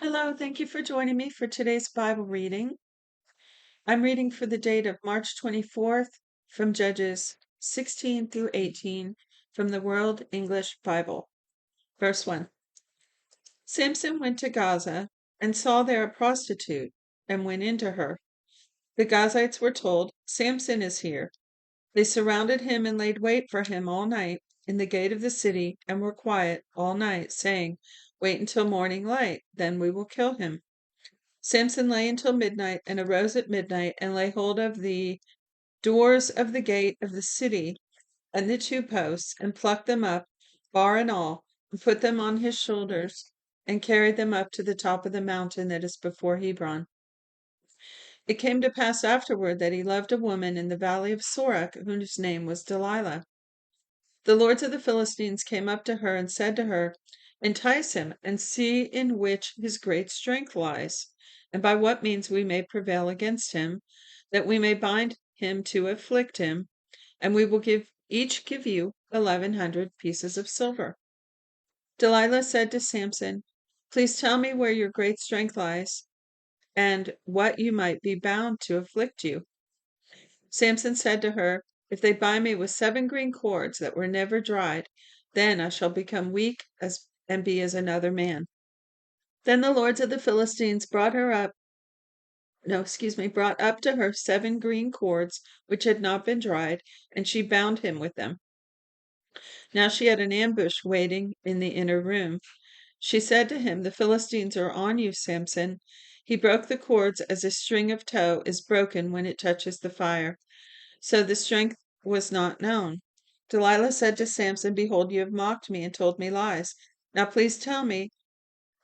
Hello, thank you for joining me for today's Bible reading. I'm reading for the date of March 24th from Judges 16 through 18 from the World English Bible. Verse 1. Samson went to Gaza and saw there a prostitute and went into her. The Gazites were told, "Samson is here." They surrounded him and laid wait for him all night in the gate of the city and were quiet all night, saying, "Wait until morning light, then we will kill him." Samson lay until midnight and arose at midnight and laid hold of the doors of the gate of the city and the two posts and plucked them up, bar and all, and put them on his shoulders and carried them up to the top of the mountain that is before Hebron. It came to pass afterward that he loved a woman in the valley of Sorek, whose name was Delilah. The lords of the Philistines came up to her and said to her, "Entice him, and see in which his great strength lies, and by what means we may prevail against him, that we may bind him to afflict him, and we will each give you 1,100 pieces of silver." Delilah said to Samson, "Please tell me where your great strength lies, and what you might be bound to afflict you." Samson said to her, "If they bind me with 7 green cords that were never dried, then I shall become weak and be as another man." Then the lords of the Philistines brought up to her 7 green cords which had not been dried, and she bound him with them. Now she had an ambush waiting in the inner room. She said to him, "The Philistines are on you, Samson." He broke the cords as a string of tow is broken when it touches the fire. So the strength was not known. Delilah said to Samson, "Behold, you have mocked me and told me lies. Now please tell me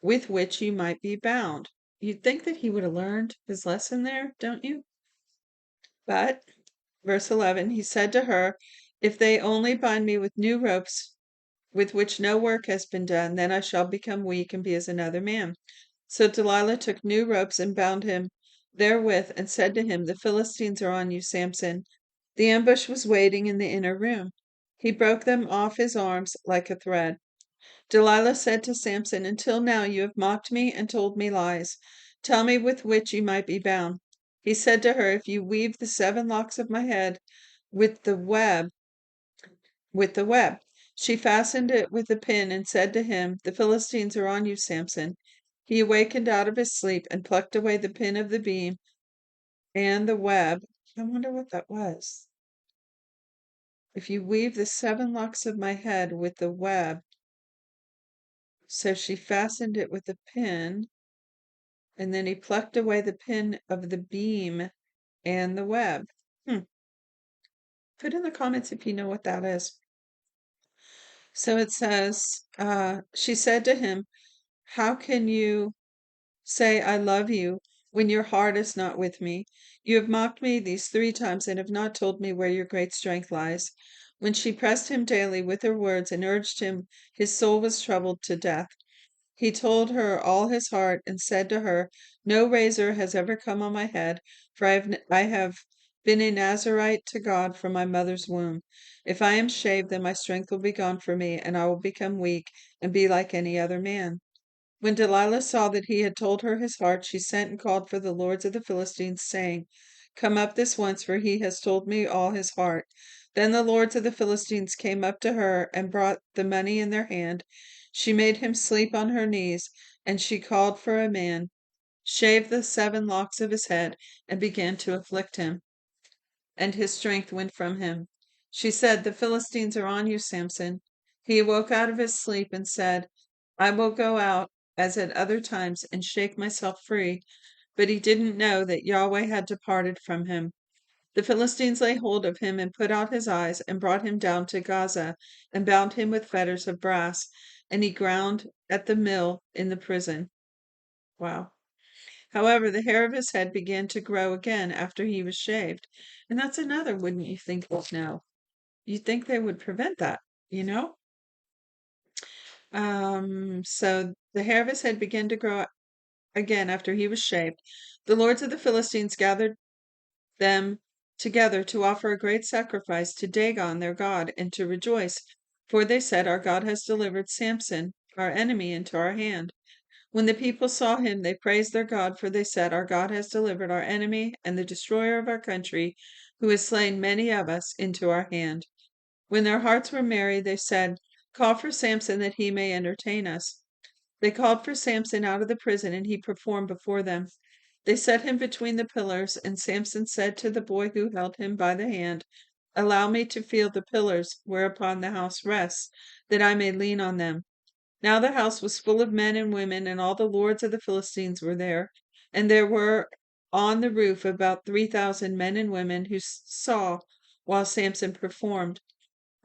with which you might be bound." You'd think that he would have learned his lesson there, don't you? But, verse 11, he said to her, "If they only bind me with new ropes with which no work has been done, then I shall become weak and be as another man." So Delilah took new ropes and bound him therewith, and said to him, "The Philistines are on you, Samson." The ambush was waiting in the inner room. He broke them off his arms like a thread. Delilah said to Samson, "Until now you have mocked me and told me lies. Tell me with which you might be bound." He said to her, "If you weave the 7 locks of my head with the web, with the web." She fastened it with a pin and said to him, "The Philistines are on you, Samson." He awakened out of his sleep and plucked away the pin of the beam and the web. I wonder what that was. "If you weave the 7 locks of my head with the web." So she fastened it with a pin, and then he plucked away the pin of the beam and the web. Put in the comments if you know what that is. So it says, she said to him, "How can you say I love you when your heart is not with me? You have mocked me these 3 times and have not told me where your great strength lies." When she pressed him daily with her words and urged him, his soul was troubled to death. He told her all his heart and said to her, "No razor has ever come on my head, for I have been a Nazarite to God from my mother's womb. If I am shaved, then my strength will be gone from me, and I will become weak and be like any other man." When Delilah saw that he had told her his heart, she sent and called for the lords of the Philistines, saying, "Come up this once, for he has told me all his heart." Then the lords of the Philistines came up to her and brought the money in their hand. She made him sleep on her knees, and she called for a man, shaved the 7 locks of his head, and began to afflict him, and his strength went from him. She said, "The Philistines are on you, Samson." He awoke out of his sleep and said, "I will go out as at other times and shake myself free." But he didn't know that Yahweh had departed from him. The Philistines laid hold of him and put out his eyes and brought him down to Gaza and bound him with fetters of brass, and he ground at the mill in the prison. Wow. However, the hair of his head began to grow again after he was shaved. And that's another, wouldn't you think, would know? You'd think they would prevent that, you know? So the hair of his head began to grow again after he was shaved. The lords of the Philistines gathered them together to offer a great sacrifice to Dagon their god and to rejoice, for they said, "Our God has delivered Samson, our enemy, into our hand." When the people saw him, they praised their God, for they said, "Our God has delivered our enemy and the destroyer of our country, who has slain many of us, into our hand." When their hearts were merry, they said, "Call for Samson that he may entertain us." They called for Samson out of the prison, and he performed before them. They set him between the pillars, and Samson said to the boy who held him by the hand, "Allow me to feel the pillars whereupon the house rests, that I may lean on them." Now the house was full of men and women, and all the lords of the Philistines were there. And there were on the roof about 3,000 men and women who saw while Samson performed.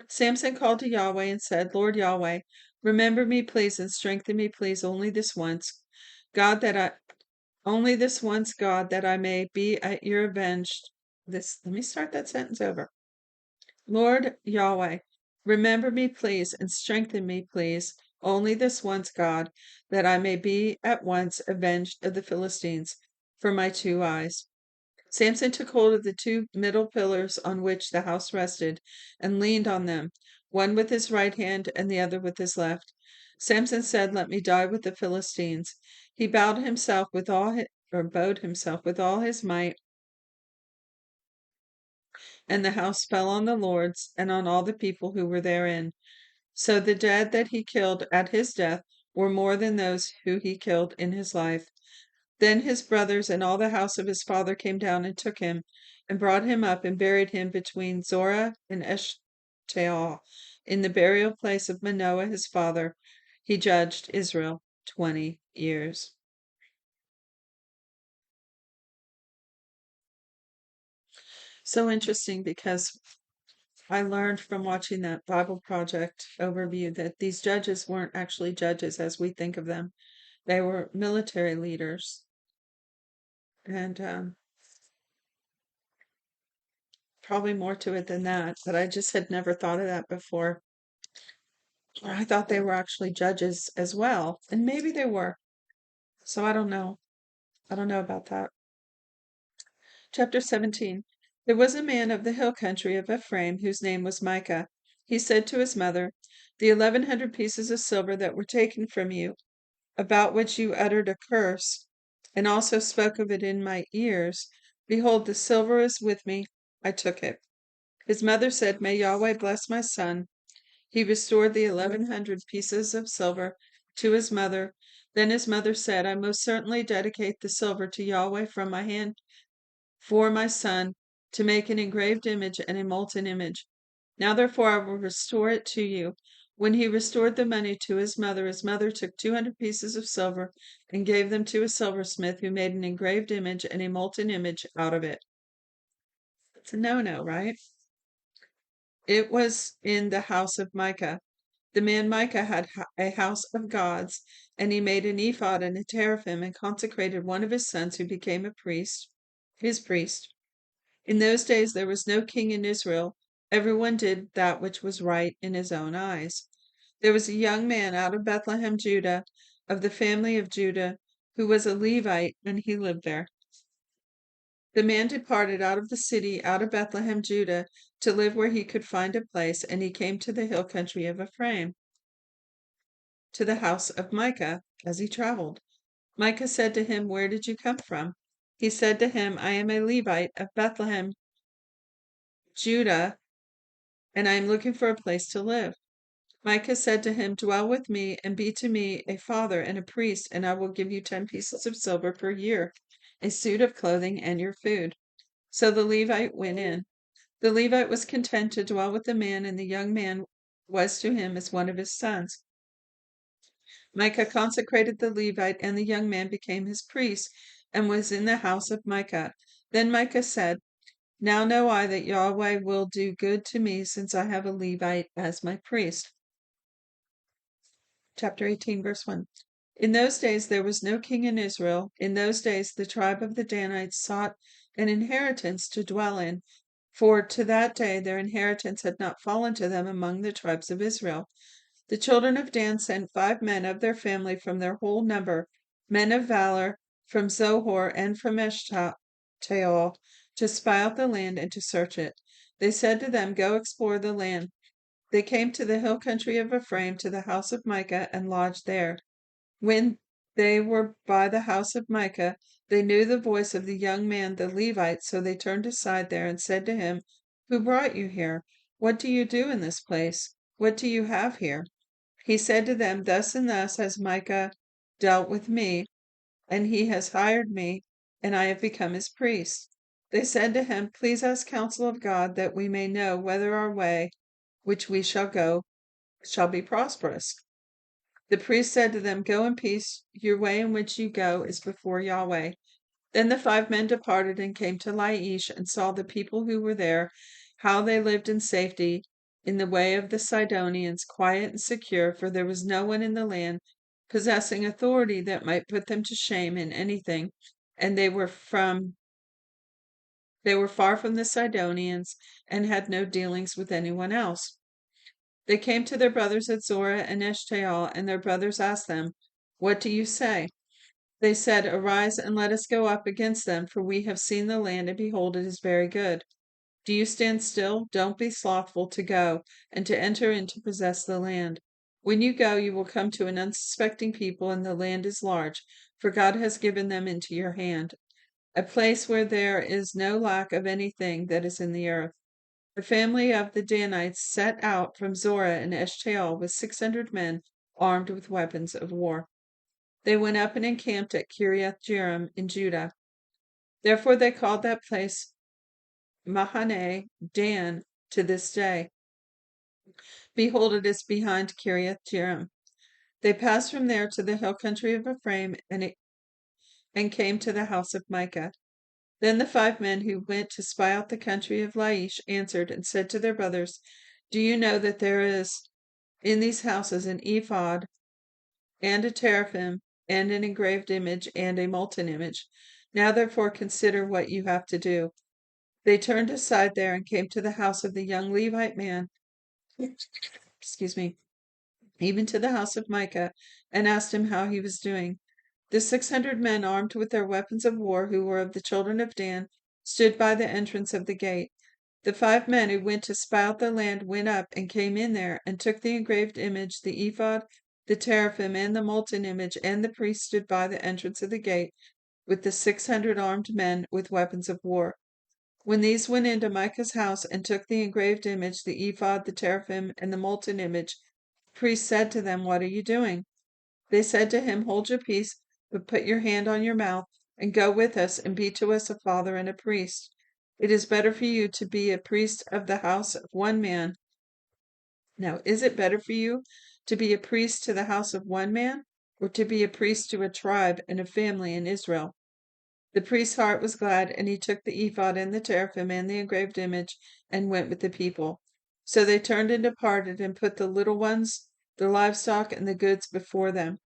Samson called to Yahweh and said, "Lord Yahweh, remember me, please, and strengthen me, please, only this once, God, that I only this once, God, that I may be at your avenged." Let me start that sentence over. Lord Yahweh, remember me, please, and strengthen me, please, only this once, God, that I may be at once avenged of the Philistines for my two eyes. Samson took hold of the two middle pillars on which the house rested, and leaned on them, one with his right hand and the other with his left. Samson said, "Let me die with the Philistines." He bowed himself with all his, or bowed himself with all his might, and the house fell on the lords and on all the people who were therein. So the dead that he killed at his death were more than those who he killed in his life. Then his brothers and all the house of his father came down and took him, and brought him up and buried him between Zorah and Eshtaol, in the burial place of Manoah his father. He judged Israel 20 years. So interesting, because I learned from watching that Bible Project overview that these judges weren't actually judges as we think of them. They were military leaders, and probably more to it than that, but I just had never thought of that before. I thought they were actually judges as well, and maybe they were. So I don't know. I don't know about that. Chapter 17. There was a man of the hill country of Ephraim whose name was Micah. He said to his mother, "The 1,100 pieces of silver that were taken from you, about which you uttered a curse, and also spoke of it in my ears, behold, the silver is with me. I took it." His mother said, "May Yahweh bless my son." He restored the 1,100 pieces of silver to his mother. Then his mother said, "I most certainly dedicate the silver to Yahweh from my hand for my son, to make an engraved image and a molten image. Now therefore I will restore it to you." When he restored the money to his mother took 200 pieces of silver and gave them to a silversmith, who made an engraved image and a molten image out of it. It's a no-no, right? It was in the house of Micah. The man Micah had a house of gods, and he made an ephod and a teraphim, and consecrated one of his sons, who became his priest. In those days there was no king in Israel. Everyone did that which was right in his own eyes. There was a young man out of Bethlehem, Judah, of the family of Judah, who was a Levite, and he lived there. The man departed out of the city, out of Bethlehem, Judah, to live where he could find a place, and he came to the hill country of Ephraim, to the house of Micah, as he traveled. Micah said to him, "Where did you come from?" He said to him, "I am a Levite of Bethlehem, Judah, and I am looking for a place to live." Micah said to him, "Dwell with me, and be to me a father and a priest, and I will give you 10 pieces of silver per year, a suit of clothing, and your food." So the Levite went in. The Levite was content to dwell with the man, and the young man was to him as one of his sons. Micah consecrated the Levite, and the young man became his priest, and was in the house of Micah. Then Micah said, "Now know I that Yahweh will do good to me, since I have a Levite as my priest." Chapter 18, verse 1. In those days there was no king in Israel. In those days the tribe of the Danites sought an inheritance to dwell in, for to that day their inheritance had not fallen to them among the tribes of Israel. The children of Dan sent 5 men of their family from their whole number, men of valor, from Zohor and from Eshtaol, to spy out the land and to search it. They said to them, "Go explore the land." They came to the hill country of Ephraim, to the house of Micah, and lodged there. When They were by the house of Micah. They knew the voice of the young man the Levite, so they turned aside there and said to him, "Who brought you here? What do you do in this place? What do you have here?" He said to them, "Thus and thus has Micah dealt with me, and he has hired me, and I have become his priest." They said to him, "Please ask counsel of God, that we may know whether our way, which we shall go, shall be prosperous." The priest said to them, "Go in peace. Your way in which you go is before Yahweh." Then the 5 men departed and came to Laish and saw the people who were there, how they lived in safety in the way of the Sidonians, quiet and secure, for there was no one in the land possessing authority that might put them to shame in anything, and they were far from the Sidonians and had no dealings with anyone else. They came to their brothers at Zorah and Eshtaol, and their brothers asked them, "What do you say?" They said, "Arise and let us go up against them, for we have seen the land, and behold, it is very good. Do you stand still? Don't be slothful to go and to enter in to possess the land. When you go, you will come to an unsuspecting people, and the land is large, for God has given them into your hand, a place where there is no lack of anything that is in the earth." The family of the Danites set out from Zorah and Eshtaol with 600 men armed with weapons of war. They went up and encamped at Kiriath Jearim in Judah. Therefore they called that place Mahane Dan to this day. Behold, it is behind Kiriath Jearim. They passed from there to the hill country of Ephraim and came to the house of Micah. Then the 5 men who went to spy out the country of Laish answered and said to their brothers, "Do you know that there is in these houses an ephod and a teraphim and an engraved image and a molten image? Now therefore consider what you have to do." They turned aside there and came to the house of the young Levite man, excuse me, even to the house of Micah, and asked him how he was doing. The 600 men armed with their weapons of war, who were of the children of Dan, stood by the entrance of the gate. The 5 men who went to spy out the land went up and came in there, and took the engraved image, the ephod, the teraphim, and the molten image, and the priest stood by the entrance of the gate with the 600 armed men with weapons of war. When these went into Micah's house and took the engraved image, the ephod, the teraphim, and the molten image, the priest said to them, "What are you doing?" They said to him, "Hold your peace, but put your hand on your mouth, and go with us, and be to us a father and a priest. It is better for you to be a priest of the house of one man." Now, is it better for you to be a priest to the house of one man, or to be a priest to a tribe and a family in Israel? The priest's heart was glad, and he took the ephod and the teraphim and the engraved image, and went with the people. So they turned and departed, and put the little ones, the livestock, and the goods before them.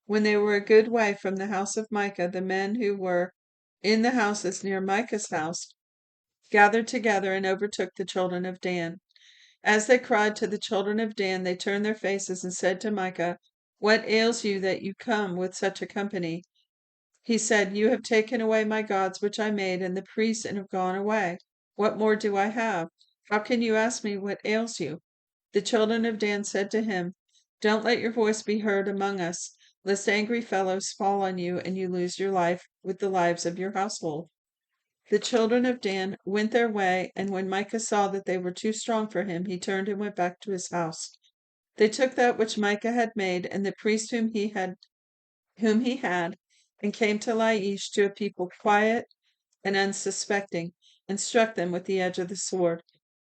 When they were a good way from the house of Micah, the men who were in the houses near Micah's house gathered together and overtook the children of Dan. As they cried to the children of Dan, they turned their faces and said to Micah, "What ails you that you come with such a company?" He said, "You have taken away my gods which I made, and the priests, and have gone away. What more do I have? How can you ask me what ails you?" The children of Dan said to him, "Don't let your voice be heard among us, lest angry fellows fall on you, and you lose your life with the lives of your household." The children of Dan went their way, and when Micah saw that they were too strong for him, he turned and went back to his house. They took that which Micah had made, and the priest whom he had, and came to Laish, to a people quiet and unsuspecting, and struck them with the edge of the sword.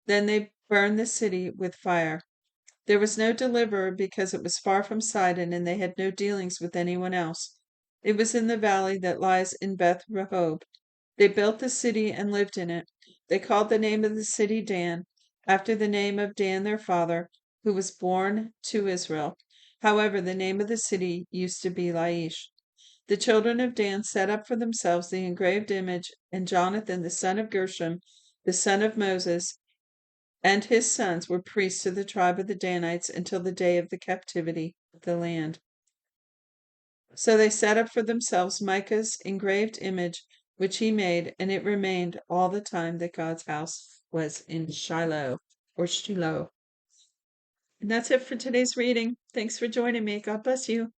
Then they burned the city with fire. There was no deliverer, because it was far from Sidon, and they had no dealings with anyone else. It was in the valley that lies in Beth Rehob. They built the city and lived in it. They called the name of the city Dan, after the name of Dan their father, who was born to Israel. However, the name of the city used to be Laish. The children of Dan set up for themselves the engraved image, and Jonathan the son of Gershom, the son of Moses, and his sons were priests to the tribe of the Danites until the day of the captivity of the land. So they set up for themselves Micah's engraved image, which he made, and it remained all the time that God's house was in Shiloh or Shiloh. And that's it for today's reading. Thanks for joining me. God bless you.